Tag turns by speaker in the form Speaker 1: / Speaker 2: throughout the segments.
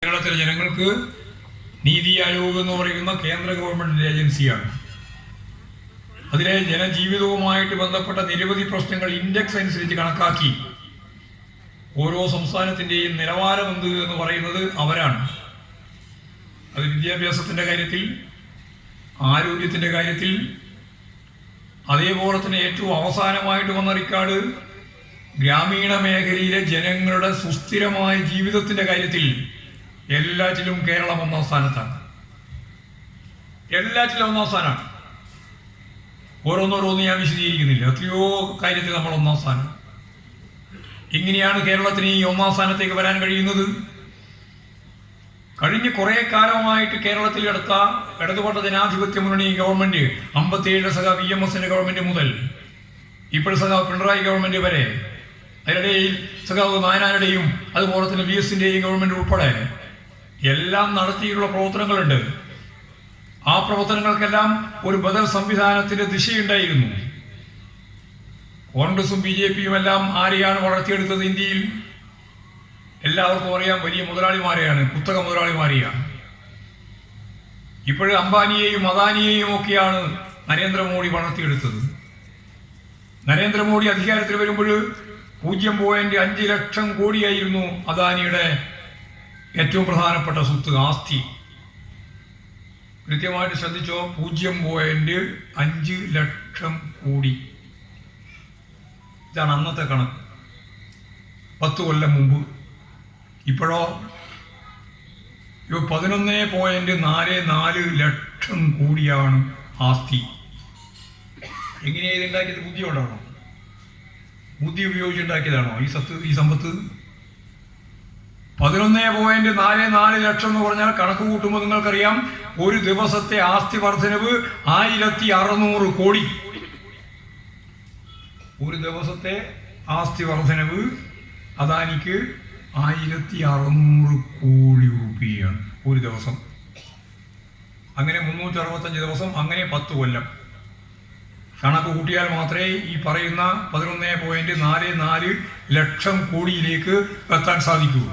Speaker 1: കേരളത്തിലെ ജനങ്ങൾക്ക് നീതി ആയോഗ് എന്ന് പറയുന്ന കേന്ദ്ര ഗവൺമെന്റ് ഏജൻസിയാണ്. അതിലെ ജനജീവിതവുമായിട്ട് ബന്ധപ്പെട്ട നിരവധി പ്രശ്നങ്ങൾ ഇൻഡെക്സ് അനുസരിച്ച് കണക്കാക്കി ഓരോ സംസ്ഥാനത്തിൻ്റെയും നിലവാരം എന്ത് എന്ന് പറയുന്നത് അവരാണ്. അത് വിദ്യാഭ്യാസത്തിൻ്റെ കാര്യത്തിൽ, ആരോഗ്യത്തിൻ്റെ കാര്യത്തിൽ, അതേപോലെ തന്നെ ഏറ്റവും അവസാനമായിട്ട് വന്ന റിക്കാർഡ് ഗ്രാമീണ മേഖലയിലെ ജനങ്ങളുടെ സുസ്ഥിരമായ ജീവിതത്തിൻ്റെ കാര്യത്തിൽ എല്ലാറ്റിലും കേരളം ഒന്നാം സ്ഥാനത്താണ്. എല്ലാറ്റിലും ഒന്നാം സ്ഥാനമാണ്. ഓരോന്നോരോന്ന് ഞാൻ വിശദീകരിക്കുന്നില്ല. എത്രയോ കാര്യത്തിൽ നമ്മൾ ഒന്നാം സ്ഥാനം. എങ്ങനെയാണ് കേരളത്തിന് ഈ ഒന്നാം സ്ഥാനത്തേക്ക് വരാൻ കഴിയുന്നത്? കഴിഞ്ഞ കുറേ കാലമായിട്ട് കേരളത്തിൽ എടുത്ത ഇടതുപക്ഷ ജനാധിപത്യ മുന്നണി ഗവൺമെന്റ്, 57 സഖാ VMSന്റെ ഗവൺമെന്റ് മുതൽ ഇപ്പോൾ സഖാ പിണറായി ഗവൺമെന്റ് വരെ, അതിനിടയിൽ സഖാവ് നായനാരുടെയും അതുപോലെ തന്നെ VSന്റെയും ഗവൺമെന്റ് ഉൾപ്പെടെ എല്ലാം നടത്തിയിട്ടുള്ള പ്രവർത്തനങ്ങളുണ്ട്. ആ പ്രവർത്തനങ്ങൾക്കെല്ലാം ഒരു ബദൽ സംവിധാനത്തിന്റെ ദിശയുണ്ടായിരുന്നു. കോൺഗ്രസും BJPയും എല്ലാം ആരെയാണ് വളർത്തിയെടുത്തത്? ഇന്ത്യയിൽ എല്ലാവർക്കും അറിയാം, വലിയ മുതലാളിമാരെയാണ്, കുത്തക മുതലാളിമാരെയാണ്. ഇപ്പോഴും അംബാനിയെയും അദാനിയെയും ഒക്കെയാണ് നരേന്ദ്രമോദി വളർത്തിയെടുത്തത്. നരേന്ദ്രമോദി അധികാരത്തിൽ വരുമ്പോൾ 0.5 ലക്ഷം കോടിയായിരുന്നു അദാനിയുടെ ഏറ്റവും പ്രധാനപ്പെട്ട സ്വത്ത്, ആസ്തി. കൃത്യമായിട്ട് ശ്രദ്ധിച്ചോ, 0.5 ലക്ഷം കോടി. ഇതാണ് അന്നത്തെ കണക്ക്, 10 കൊല്ലം മുമ്പ്. ഇപ്പോഴോ 11.44 ലക്ഷം കോടിയാണ് ആസ്തി. എങ്ങനെയാണ് ഇതുണ്ടാക്കിയത്? ബുദ്ധി കൊണ്ടാണോ? ബുദ്ധി ഉപയോഗിച്ചുണ്ടാക്കിയതാണോ ഈ സമ്പത്ത്? 11.44 ലക്ഷം എന്ന് പറഞ്ഞാൽ കണക്ക് കൂട്ടുമ്പോൾ നിങ്ങൾക്കറിയാം, ഒരു ദിവസത്തെ ആസ്തി വർധനവ് 1600 കോടി. ഒരു ദിവസത്തെ ആസ്തി വർധനവ് അദാനിക്ക് 1600 കോടി രൂപയാണ് ഒരു ദിവസം. അങ്ങനെ 365 ദിവസം, അങ്ങനെ 10 കൊല്ലം കണക്ക് കൂട്ടിയാൽ മാത്രമേ ഈ പറയുന്ന 11.44 ലക്ഷം കോടിയിലേക്ക് എത്താൻ സാധിക്കൂ.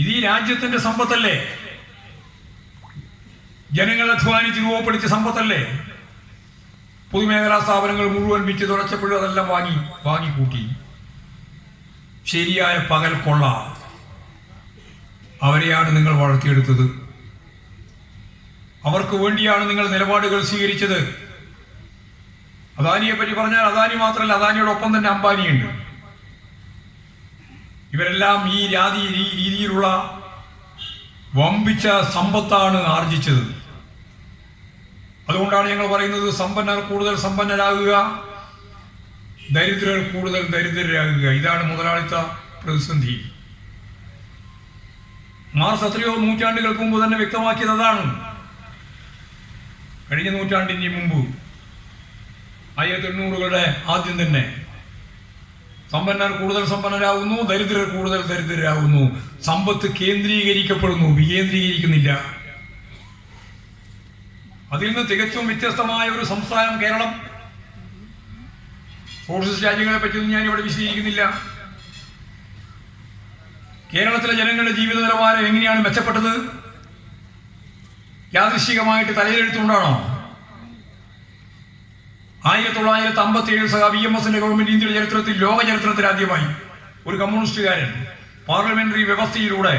Speaker 1: ഇത് ഈ രാജ്യത്തിന്റെ സമ്പത്തല്ലേ? ജനങ്ങൾ അധ്വാനിച്ച് രൂപപ്പെടുത്തിയ സമ്പത്തല്ലേ? പൊതുമേഖലാ സ്ഥാപനങ്ങൾ മുഴുവൻ വിറ്റ് തുറച്ചപ്പോഴും അതെല്ലാം വാങ്ങിക്കൂട്ടി. ശരിയായ പകൽ കൊള്ള. അവരെയാണ് നിങ്ങൾ വളർത്തിയെടുത്തത്. അവർക്ക് വേണ്ടിയാണ് നിങ്ങൾ നിലപാടുകൾ സ്വീകരിച്ചത്. അദാനിയെ പറ്റി പറഞ്ഞാൽ അദാനി മാത്രമല്ല, അദാനിയോടൊപ്പം തന്നെ അംബാനിയുണ്ട്. ഇവരെല്ലാം ഈ രീതിയിലുള്ള വമ്പിച്ച സമ്പത്താണ് ആർജിച്ചത്. അതുകൊണ്ടാണ് ഞങ്ങൾ പറയുന്നത്, സമ്പന്നർ കൂടുതൽ സമ്പന്നരാകുക, ദരിദ്രർ കൂടുതൽ ദരിദ്രരാകുക. ഇതാണ് മുതലാളിത്ത പ്രതിസന്ധി. മാർക്സ് എത്രയോ നൂറ്റാണ്ടുകൾക്ക് മുമ്പ് തന്നെ വ്യക്തമാക്കിയത് അതാണ്. കഴിഞ്ഞ നൂറ്റാണ്ടിന് മുമ്പ് 1800കളുടെ ആദ്യം തന്നെ സമ്പന്നർ കൂടുതൽ സമ്പന്നരാകുന്നു, ദരിദ്രർ കൂടുതൽ ദരിദ്രരാകുന്നു. സമ്പത്ത് കേന്ദ്രീകരിക്കപ്പെടുന്നു, വികേന്ദ്രീകരിക്കുന്നില്ല. അതിൽ നിന്ന് തികച്ചും വ്യത്യസ്തമായ ഒരു സംസ്ഥാനം കേരളം. സോഷ്യലിസ്റ്റ് രാജ്യങ്ങളെ പറ്റിയൊന്നും ഞാൻ ഇവിടെ വിശദീകരിക്കുന്നില്ല. കേരളത്തിലെ ജനങ്ങളുടെ ജീവിത നിലവാരം എങ്ങനെയാണ് മെച്ചപ്പെട്ടത്? യാദൃശ്ചികമായിട്ട് തലയിലെടുത്തുകൊണ്ടാണോ? 1957 സഖാ VMSന്റെ ഗവൺമെന്റ് ഇന്ത്യയുടെ ചരിത്രത്തിൽ, ലോക ചരിത്രത്തിൽ ആദ്യമായി ഒരു കമ്മ്യൂണിസ്റ്റുകാരൻ പാർലമെന്ററി വ്യവസ്ഥയിലൂടെ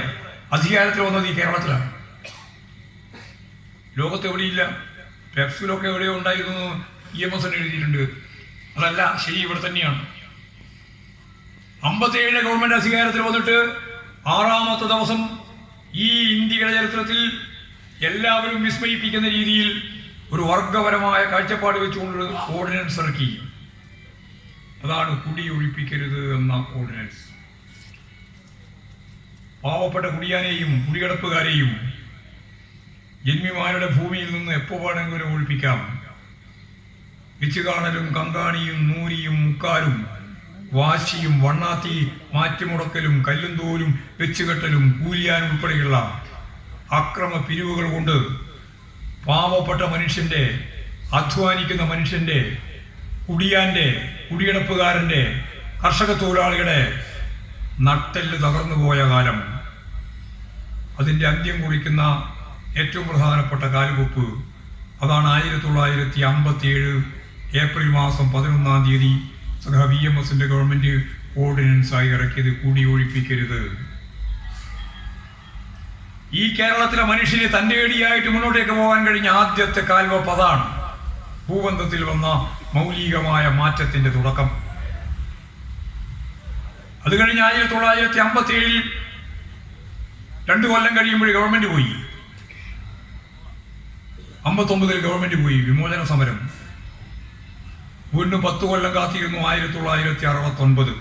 Speaker 1: അധികാരത്തിൽ വന്നത് ഈ കേരളത്തിലാണ്. ലോകത്ത് എവിടെയില്ല. പെപ്സിലൊക്കെ എവിടെയോ ഉണ്ടായിരുന്നു, EMS എഴുതിയിട്ടുണ്ട്. അതല്ല, ശരി, ഇവിടെ തന്നെയാണ്. 57 ഗവൺമെന്റ് അധികാരത്തിൽ വന്നിട്ട് 6ാമത്തെ ദിവസം ഈ ഇന്ത്യയുടെ ചരിത്രത്തിൽ എല്ലാവരും വിസ്മയിപ്പിക്കുന്ന രീതിയിൽ ഒരു വർഗപരമായ കാഴ്ചപ്പാട് വെച്ചുകൊണ്ട് ഓർഡിനൻസ് ഇറക്കി. അതാണ് കുടിയൊഴിപ്പിക്കരുത് എന്ന ഓർഡിനൻസ്. പാവപ്പെട്ട കുടിയാനെയും കുടികിടപ്പുകാരെയും ജന്മിമാരുടെ ഭൂമിയിൽ നിന്ന് എപ്പോൾ വേണമെങ്കിലും ഒഴിപ്പിക്കാം. വിച്ചുകാണലും കങ്കാണിയും നൂരിയും മുക്കാലും വാശിയും വണ്ണാത്തി മാറ്റിമുടക്കലും കല്ലും തോലും വെച്ചുകെട്ടലും കൂലിയാൻ ഉൾപ്പെടെയുള്ള അക്രമ പിരിവുകൾ കൊണ്ട് പാവപ്പെട്ട മനുഷ്യന്റെ, അധ്വാനിക്കുന്ന മനുഷ്യന്റെ, കുടിയാന്റെ, കുടികിടപ്പുകാരന്റെ, കർഷക തൊഴിലാളികളുടെ നട്ടെല്ല് തകർന്നു പോയ കാലം അതിൻ്റെ അന്ത്യം കുറിക്കുന്ന ഏറ്റവും പ്രധാനപ്പെട്ട കാൽവെപ്പ് അതാണ് 1957 ഏപ്രിൽ മാസം 11-ാം തീയതി VMSന്റെ ഗവൺമെന്റ് ഓർഡിനൻസായി ഇറക്കിയത് കുടിയൊഴിപ്പിക്കരുത്. ഈ കേരളത്തിലെ മനുഷ്യന് തൻ്റെ ഏടിയായിട്ട് മുന്നോട്ടേക്ക് പോകാൻ കഴിഞ്ഞ ആദ്യത്തെ കാൽവെപ്പ് അതാണ്. ഭൂബന്ധത്തിൽ വന്ന മൗലികമായ മാറ്റത്തിന്റെ തുടക്കം. അത് കഴിഞ്ഞ് 1957 2 കൊല്ലം കഴിയുമ്പോൾ ഗവൺമെന്റ് പോയി. 59 ഗവൺമെന്റ് പോയി. വിമോചന സമരം. വീണ്ടും 10 കൊല്ലം കാത്തിരുന്നു. 1969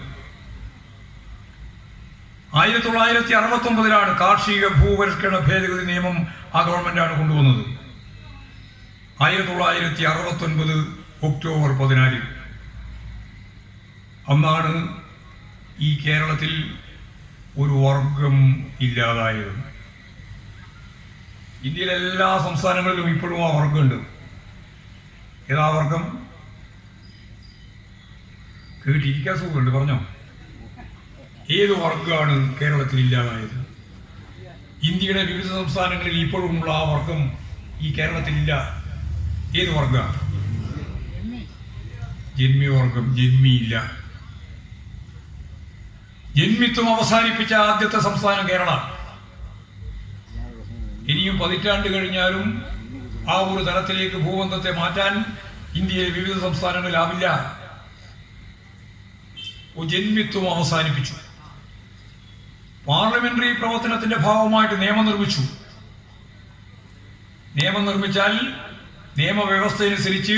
Speaker 1: 1969 കാർഷിക ഭൂപരിഷ്കരണ ഭേദഗതി നിയമം ആ ഗവൺമെന്റാണ് കൊണ്ടുവന്നത്. 1969 ഒക്ടോബർ 14 അന്നാണ് ഈ കേരളത്തിൽ ഒരു വർഗം ഇല്ലാതായത്. ഇന്ത്യയിലെ എല്ലാ സംസ്ഥാനങ്ങളിലും ഇപ്പോഴും ആ വർഗമുണ്ട്. ഏതാ വർഗം? കേട്ടിരിക്കാൻ സുഖമുണ്ട്, പറഞ്ഞോ. ഏത് വർഗമാണ് കേരളത്തിൽ ഇല്ലാതായത്? ഇന്ത്യയുടെ വിവിധ സംസ്ഥാനങ്ങളിൽ ഇപ്പോഴുമുള്ള ആ വർഗം ഈ കേരളത്തിലില്ല. ഏത് വർഗ? ജന്മിവർഗം. ജന്മിയില്ല. ജന്മിത്വം അവസാനിപ്പിച്ച ആദ്യത്തെ സംസ്ഥാനം കേരള. ഇനിയും 10 പതിറ്റാണ്ട് കഴിഞ്ഞാലും ആ ഒരു തലത്തിലേക്ക് ഭൂബന്ധത്തെ മാറ്റാൻ ഇന്ത്യയിലെ വിവിധ സംസ്ഥാനങ്ങളിലാവില്ല. ജന്മിത്വം അവസാനിപ്പിച്ചു. പാർലമെന്ററി പ്രവർത്തനത്തിന്റെ ഭാഗമായിട്ട് നിയമം നിർമ്മിച്ചു. നിയമം നിർമ്മിച്ചാൽ നിയമവ്യവസ്ഥയനുസരിച്ച്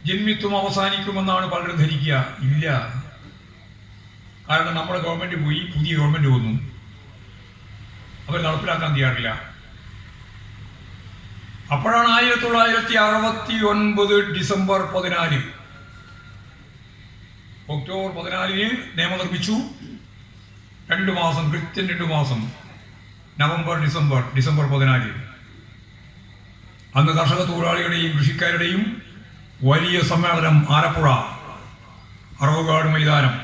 Speaker 1: ജന്മിത്വം അവസാനിക്കുമെന്നാണ് പലരും ധരിക്കുക. ഇല്ല. കാരണം നമ്മുടെ ഗവൺമെന്റ് പോയി, പുതിയ ഗവൺമെന്റ് വന്നു. അവർ നടപ്പിലാക്കാൻ തയ്യാറില്ല. അപ്പോഴാണ് 1969 ഡിസംബർ 14 ഒക്ടോബർ 14 നിയമം നിർമ്മിച്ചു. 2 മാസം, കൃത്യം 2 മാസം, നവംബർ ഡിസംബർ 14 അന്ന് കർഷക തൊഴിലാളികളുടെയും കൃഷിക്കാരുടെയും വലിയ സമ്മേളനം ആലപ്പുഴ അറവുകാട് മൈതാനം.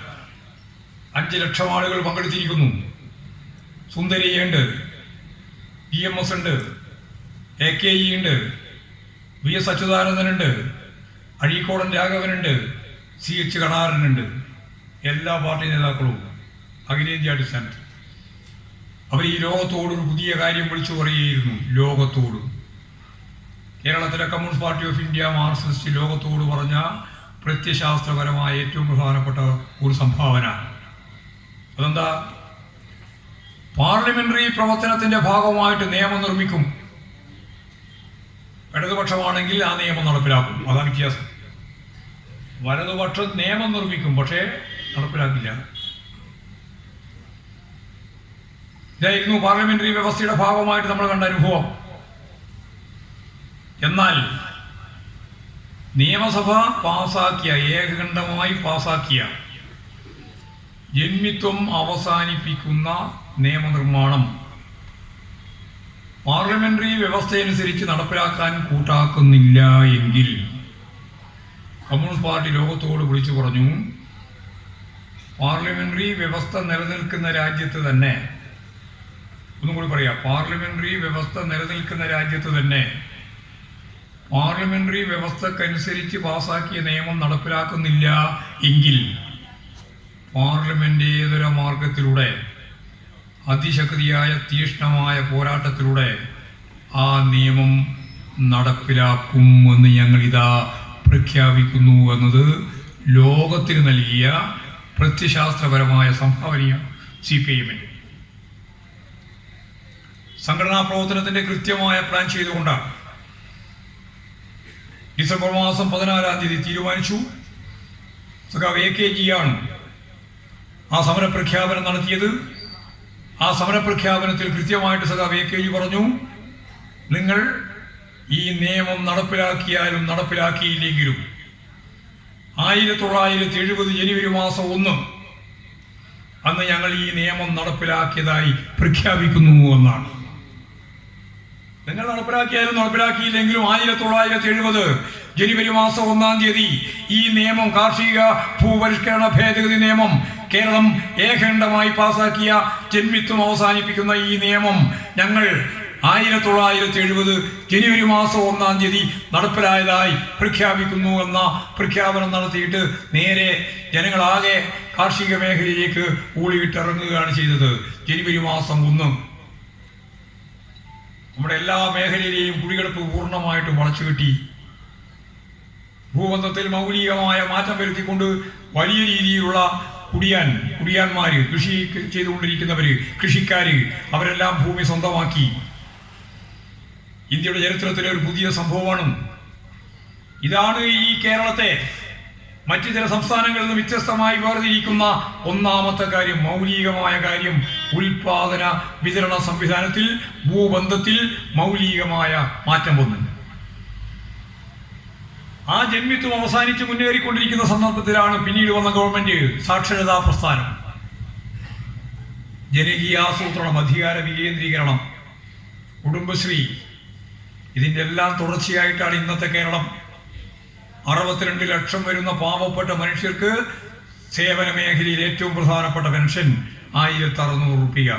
Speaker 1: 5 ലക്ഷം ആളുകൾ പങ്കെടുത്തിരിക്കുന്നു. സുന്ദരിയുണ്ട്, VMS ഉണ്ട്, AKE ഉണ്ട്, VS അച്യുതാനന്ദനുണ്ട്, അഴീക്കോടൻ രാഘവനുണ്ട്, CH കണാരനുണ്ട്. എല്ലാ പാർട്ടി നേതാക്കളും അഖിലേന്ത്യാ അടിസ്ഥാനത്തിൽ അവർ ഈ ലോകത്തോട് ഒരു പുതിയ കാര്യം വിളിച്ചു പറയുകയായിരുന്നു. ലോകത്തോട് കേരളത്തിലെ communist party of India Marxist ലോകത്തോട് പറഞ്ഞ പ്രത്യശാസ്ത്രപരമായ ഏറ്റവും പ്രധാനപ്പെട്ട ഒരു സംഭാവന. അതെന്താ? പാർലമെന്ററി പ്രവർത്തനത്തിന്റെ ഭാഗമായിട്ട് നിയമം നിർമ്മിക്കും. ഇടതുപക്ഷമാണെങ്കിൽ ആ നിയമം നടപ്പിലാക്കും. അതാണ് വ്യത്യാസം. വലതുപക്ഷം നിയമം നിർമ്മിക്കും, പക്ഷേ നടപ്പിലാക്കില്ല. ഇതായിരുന്നു പാർലമെന്ററി വ്യവസ്ഥയുടെ ഭാഗമായിട്ട് നമ്മൾ കണ്ട അനുഭവം. എന്നാൽ നിയമസഭ ഏകകണ്ഠമായി പാസാക്കിയ ജന്മിത്വം അവസാനിപ്പിക്കുന്ന നിയമനിർമ്മാണം പാർലമെന്ററി വ്യവസ്ഥയനുസരിച്ച് നടപ്പിലാക്കാൻ കൂട്ടാക്കുന്നില്ല എങ്കിൽ കമ്മ്യൂണിസ്റ്റ് പാർട്ടി ലോകത്തോട് വിളിച്ചു പറഞ്ഞു, പാർലമെന്ററി വ്യവസ്ഥ നിലനിൽക്കുന്ന രാജ്യത്ത് തന്നെ, ഒന്നും കൂടി പറയാം, പാർലമെന്ററി വ്യവസ്ഥ നിലനിൽക്കുന്ന രാജ്യത്ത് തന്നെ പാർലമെന്ററി വ്യവസ്ഥക്കനുസരിച്ച് പാസാക്കിയ നിയമം നടപ്പിലാക്കുന്നില്ല എങ്കിൽ പാർലമെന്റേതര മാർഗത്തിലൂടെ അതിശക്തിയായ തീക്ഷ്ണമായ പോരാട്ടത്തിലൂടെ ആ നിയമം നടപ്പിലാക്കും എന്ന് ഞങ്ങളിതാ പ്രഖ്യാപിക്കുന്നു എന്നത് ലോകത്തിന് നൽകിയ പ്രത്യശാസ്ത്രപരമായ സംഭാവനയാണ് CPIM-ന്റെ. സംഘടനാ പ്രവർത്തനത്തിന്റെ കൃത്യമായ പ്ലാൻ ചെയ്തുകൊണ്ടാണ് ഡിസംബർ മാസം 14-ാം തീയതി തീരുമാനിച്ചു. സഖാവ് AKG ആണ് ആ സമരപ്രഖ്യാപനം നടത്തിയത്. ആ സമരപ്രഖ്യാപനത്തിൽ കൃത്യമായിട്ട് സഖാവ് AKG പറഞ്ഞു, നിങ്ങൾ ഈ നിയമം നടപ്പിലാക്കിയാലും നടപ്പിലാക്കിയില്ലെങ്കിലും 1970 ജനുവരി മാസം 1 അന്ന് ഞങ്ങൾ ഈ നിയമം നടപ്പിലാക്കിയതായി പ്രഖ്യാപിക്കുന്നു എന്നാണ്. നിങ്ങൾ നടപ്പിലാക്കിയാലും നടപ്പിലാക്കിയില്ലെങ്കിലും 1970 ജനുവരി മാസം 1-ാം തീയതി ഈ നിയമം, കാർഷിക ഭൂപരിഷ്കരണ ഭേദഗതി നിയമം, കേരളം ഏകണ്ഠമായി പാസാക്കിയ ജന്മിത്വം അവസാനിപ്പിക്കുന്ന ഈ നിയമം ഞങ്ങൾ 1970 ജനുവരി മാസം 1-ാം തീയതി നടപ്പിലായതായി പ്രഖ്യാപിക്കുന്നു എന്ന പ്രഖ്യാപനം നടത്തിയിട്ട് നേരെ ജനങ്ങളാകെ കാർഷിക മേഖലയിലേക്ക് ഊളിയിട്ടിറങ്ങുകയാണ് ചെയ്തത്. ജനുവരി മാസം 1 നമ്മുടെ എല്ലാ മേഖലയിലെയും കുടികിടപ്പ് പൂർണ്ണമായിട്ടും വളച്ചുകെട്ടി. ഭൂബന്ധത്തിൽ മൗലികമായ മാറ്റം വരുത്തിക്കൊണ്ട് വലിയ രീതിയിലുള്ള കുടിയാന്മാര്, കൃഷി ചെയ്തുകൊണ്ടിരിക്കുന്നവര്, കൃഷിക്കാര്, അവരെല്ലാം ഭൂമി സ്വന്തമാക്കി. ഇന്ത്യയുടെ ചരിത്രത്തിലെ ഒരു പുതിയ സംഭവമാണ്. ഇതാണ് ഈ കേരളത്തെ മറ്റു ചില സംസ്ഥാനങ്ങളിൽ നിന്ന് വ്യത്യസ്തമായി വേർതിരിക്കുന്ന ഒന്നാമത്തെ കാര്യം, മൗലികമായ കാര്യം. ഉൽപാദന വിതരണ സംവിധാനത്തിൽ, ഭൂബന്ധത്തിൽ മൗലികമായ മാറ്റം വന്നു. ആ ജന്മിത്വം അവസാനിച്ച് മുന്നേറിക്കൊണ്ടിരിക്കുന്ന സന്ദർഭത്തിലാണ് പിന്നീട് വന്ന ഗവൺമെന്റ് സാക്ഷരതാ പ്രസ്ഥാനം, ജനകീയാസൂത്രണം, അധികാര വികേന്ദ്രീകരണം, കുടുംബശ്രീ, ഇതിൻ്റെ എല്ലാം തുടർച്ചയായിട്ടാണ് ഇന്നത്തെ കേരളം. 62 ലക്ഷം വരുന്ന പാവപ്പെട്ട മനുഷ്യർക്ക് സേവന മേഖലയിൽ ഏറ്റവും പ്രധാനപ്പെട്ട പെൻഷൻ 1600 രൂപ.